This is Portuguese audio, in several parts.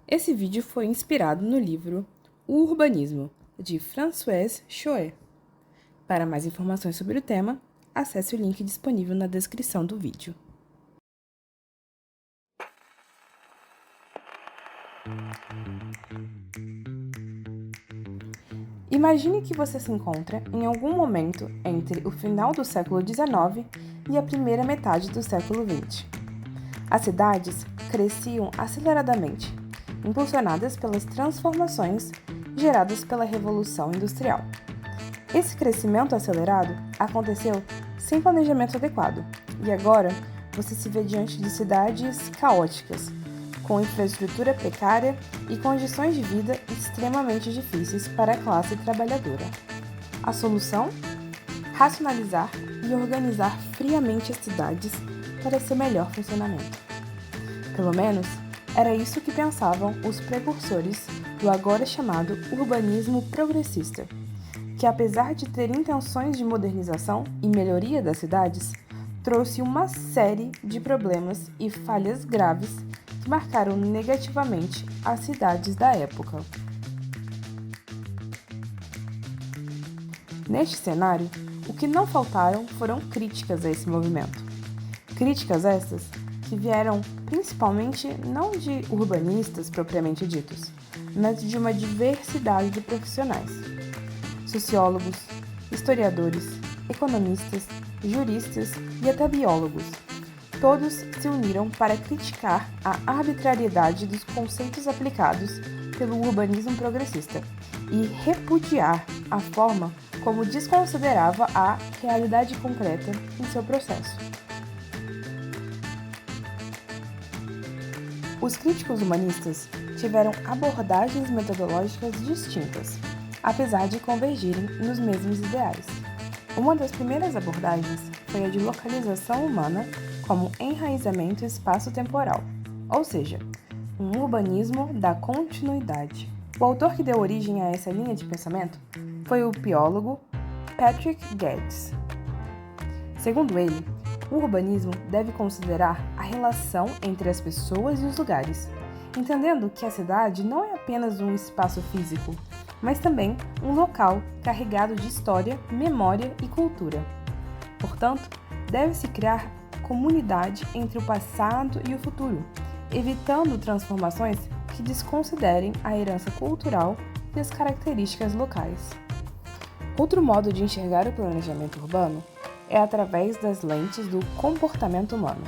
Esse vídeo foi inspirado no livro O Urbanismo, de Françoise Choët. Para mais informações sobre o tema, acesse o link disponível na descrição do vídeo. Imagine que você se encontra em algum momento entre o final do século XIX e a primeira metade do século XX. As cidades cresciam aceleradamente, impulsionadas pelas transformações geradas pela Revolução Industrial. Esse crescimento acelerado aconteceu sem planejamento adequado, e agora você se vê diante de cidades caóticas, com infraestrutura precária e condições de vida extremamente difíceis para a classe trabalhadora. A solução? Racionalizar e organizar friamente as cidades para seu melhor funcionamento. Pelo menos, era isso que pensavam os precursores do agora chamado urbanismo progressista, que apesar de ter intenções de modernização e melhoria das cidades, trouxe uma série de problemas e falhas graves que marcaram negativamente as cidades da época. Neste cenário, o que não faltaram foram críticas a esse movimento. Críticas estas que vieram principalmente não de urbanistas propriamente ditos, mas de uma diversidade de profissionais. Sociólogos, historiadores, economistas, juristas e até biólogos. Todos se uniram para criticar a arbitrariedade dos conceitos aplicados pelo urbanismo progressista e repudiar a forma como desconsiderava a realidade concreta em seu processo. Os críticos humanistas tiveram abordagens metodológicas distintas, apesar de convergirem nos mesmos ideais. Uma das primeiras abordagens foi a de localização humana como enraizamento espaço-temporal, ou seja, um urbanismo da continuidade. O autor que deu origem a essa linha de pensamento foi o biólogo Patrick Geddes. Segundo ele, o urbanismo deve considerar a relação entre as pessoas e os lugares, entendendo que a cidade não é apenas um espaço físico, mas também um local carregado de história, memória e cultura. Portanto, deve-se criar comunidade entre o passado e o futuro, evitando transformações que desconsiderem a herança cultural e as características locais. Outro modo de enxergar o planejamento urbano é através das lentes do comportamento humano.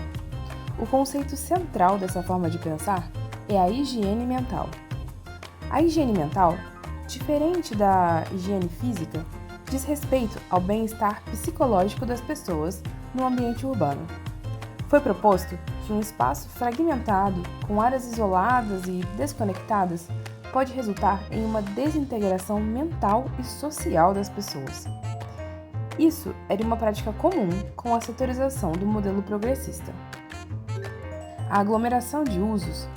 O conceito central dessa forma de pensar é a higiene mental. A higiene mental, diferente da higiene física, diz respeito ao bem-estar psicológico das pessoas no ambiente urbano. Foi proposto que um espaço fragmentado, com áreas isoladas e desconectadas, pode resultar em uma desintegração mental e social das pessoas. Isso era uma prática comum com a setorização do modelo progressista. A aglomeração de usos,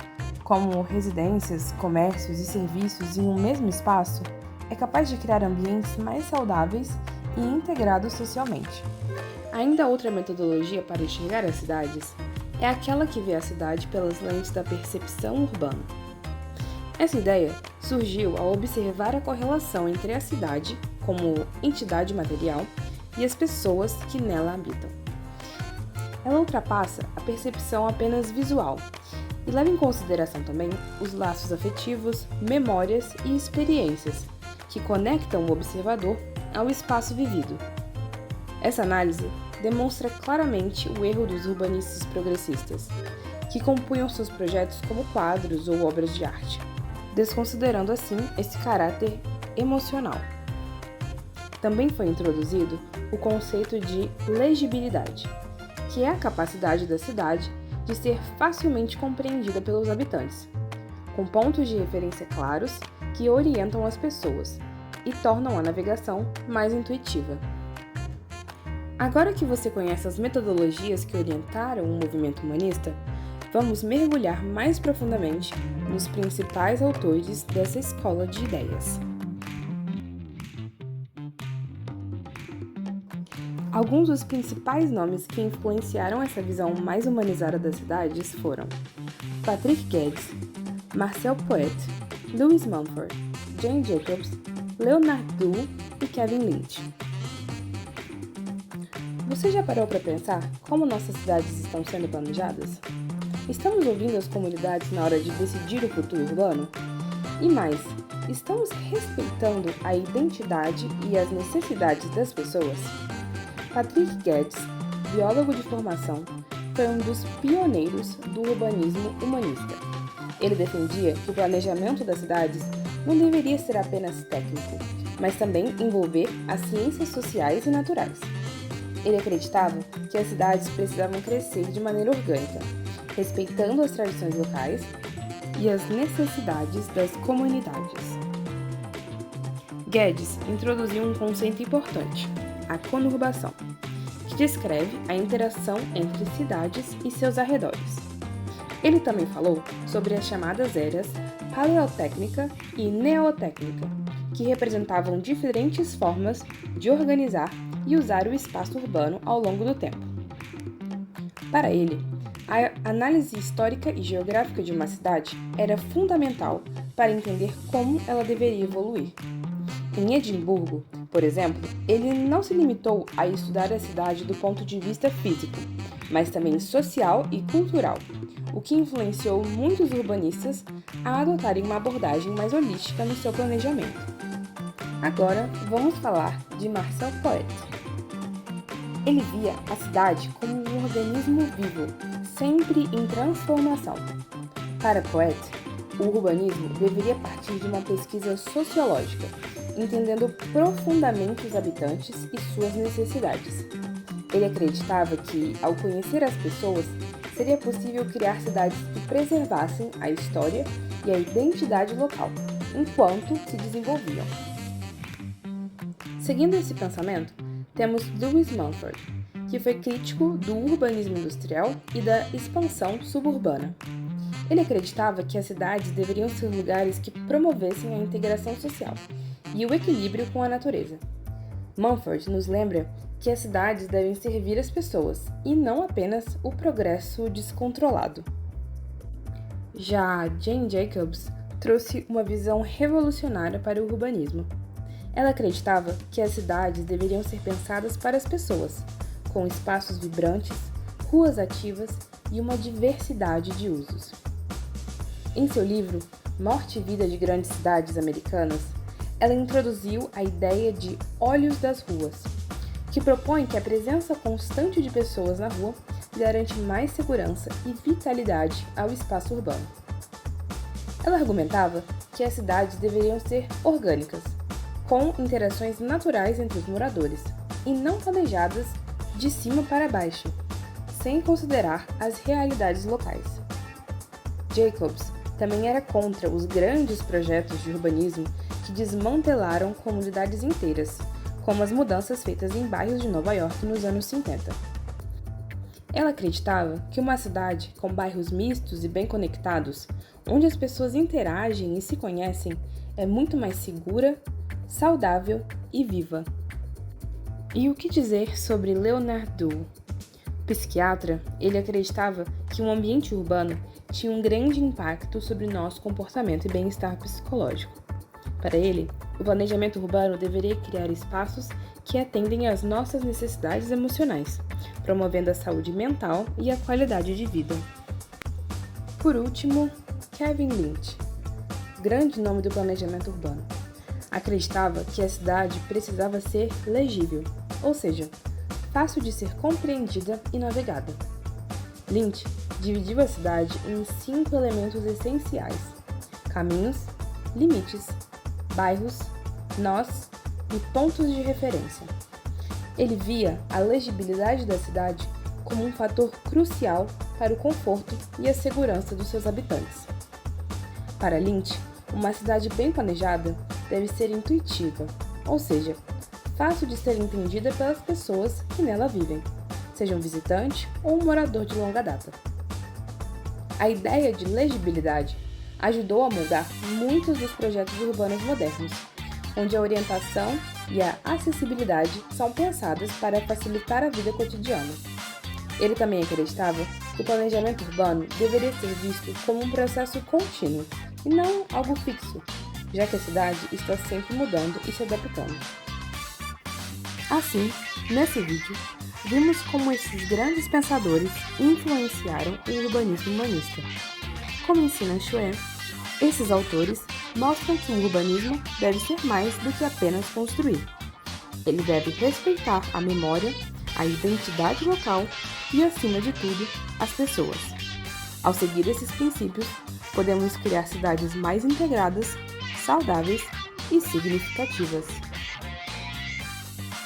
como residências, comércios e serviços em um mesmo espaço, é capaz de criar ambientes mais saudáveis e integrados socialmente. Ainda outra metodologia para enxergar as cidades é aquela que vê a cidade pelas lentes da percepção urbana. Essa ideia surgiu ao observar a correlação entre a cidade, como entidade material, e as pessoas que nela habitam. Ela ultrapassa a percepção apenas visual e leva em consideração também os laços afetivos, memórias e experiências que conectam o observador ao espaço vivido. Essa análise demonstra claramente o erro dos urbanistas progressistas, que compunham seus projetos como quadros ou obras de arte, desconsiderando assim esse caráter emocional. Também foi introduzido o conceito de legibilidade, que é a capacidade da cidade de ser facilmente compreendida pelos habitantes, com pontos de referência claros que orientam as pessoas e tornam a navegação mais intuitiva. Agora que você conhece as metodologias que orientaram o movimento humanista, vamos mergulhar mais profundamente nos principais autores dessa escola de ideias. Alguns dos principais nomes que influenciaram essa visão mais humanizada das cidades foram Patrick Geddes, Marcel Poet, Lewis Mumford, Jane Jacobs, Leonard Dewey e Kevin Lynch. Você já parou para pensar como nossas cidades estão sendo planejadas? Estamos ouvindo as comunidades na hora de decidir o futuro urbano? E mais, estamos respeitando a identidade e as necessidades das pessoas? Patrick Guedes, biólogo de formação, foi um dos pioneiros do urbanismo humanista. Ele defendia que o planejamento das cidades não deveria ser apenas técnico, mas também envolver as ciências sociais e naturais. Ele acreditava que as cidades precisavam crescer de maneira orgânica, respeitando as tradições locais e as necessidades das comunidades. Guedes introduziu um conceito importante, a conurbação, que descreve a interação entre cidades e seus arredores. Ele também falou sobre as chamadas eras paleotécnica e neotécnica, que representavam diferentes formas de organizar e usar o espaço urbano ao longo do tempo. Para ele, a análise histórica e geográfica de uma cidade era fundamental para entender como ela deveria evoluir. Em Edimburgo, por exemplo, ele não se limitou a estudar a cidade do ponto de vista físico, mas também social e cultural, o que influenciou muitos urbanistas a adotarem uma abordagem mais holística no seu planejamento. Agora, vamos falar de Marcel Poet. Ele via a cidade como um organismo vivo, sempre em transformação. Para Poet, o urbanismo deveria partir de uma pesquisa sociológica, entendendo profundamente os habitantes e suas necessidades. Ele acreditava que, ao conhecer as pessoas, seria possível criar cidades que preservassem a história e a identidade local, enquanto se desenvolviam. Seguindo esse pensamento, temos Lewis Mumford, que foi crítico do urbanismo industrial e da expansão suburbana. Ele acreditava que as cidades deveriam ser lugares que promovessem a integração social e o equilíbrio com a natureza. Mumford nos lembra que as cidades devem servir as pessoas e não apenas o progresso descontrolado. Já Jane Jacobs trouxe uma visão revolucionária para o urbanismo. Ela acreditava que as cidades deveriam ser pensadas para as pessoas, com espaços vibrantes, ruas ativas e uma diversidade de usos. Em seu livro Morte e Vida de Grandes Cidades Americanas, ela introduziu a ideia de olhos das ruas, que propõe que a presença constante de pessoas na rua garante mais segurança e vitalidade ao espaço urbano. Ela argumentava que as cidades deveriam ser orgânicas, com interações naturais entre os moradores, e não planejadas de cima para baixo, sem considerar as realidades locais. Jacobs também era contra os grandes projetos de urbanismo que desmantelaram comunidades inteiras, como as mudanças feitas em bairros de Nova York nos anos 50. Ela acreditava que uma cidade com bairros mistos e bem conectados, onde as pessoas interagem e se conhecem, é muito mais segura, saudável e viva. E o que dizer sobre Leonard Dewey? Psiquiatra, ele acreditava que um ambiente urbano tinha um grande impacto sobre nosso comportamento e bem-estar psicológico. Para ele, o planejamento urbano deveria criar espaços que atendem às nossas necessidades emocionais, promovendo a saúde mental e a qualidade de vida. Por último, Kevin Lynch, grande nome do planejamento urbano, acreditava que a cidade precisava ser legível, ou seja, fácil de ser compreendida e navegada. Lynch dividiu a cidade em 5 elementos essenciais: caminhos, limites, bairros, nós e pontos de referência. Ele via a legibilidade da cidade como um fator crucial para o conforto e a segurança dos seus habitantes. Para Lynch, uma cidade bem planejada deve ser intuitiva, ou seja, fácil de ser entendida pelas pessoas que nela vivem, seja um visitante ou um morador de longa data. A ideia de legibilidade ajudou a mudar muitos dos projetos urbanos modernos, onde a orientação e a acessibilidade são pensadas para facilitar a vida cotidiana. Ele também acreditava que que o planejamento urbano deveria ser visto como um processo contínuo e não algo fixo, já que a cidade está sempre mudando e se adaptando. Assim, nesse vídeo, vimos como esses grandes pensadores influenciaram o urbanismo humanista. Como ensina Xue, esses autores mostram que o urbanismo deve ser mais do que apenas construir. Ele deve respeitar a memória, a identidade local e, acima de tudo, as pessoas. Ao seguir esses princípios, podemos criar cidades mais integradas, saudáveis e significativas.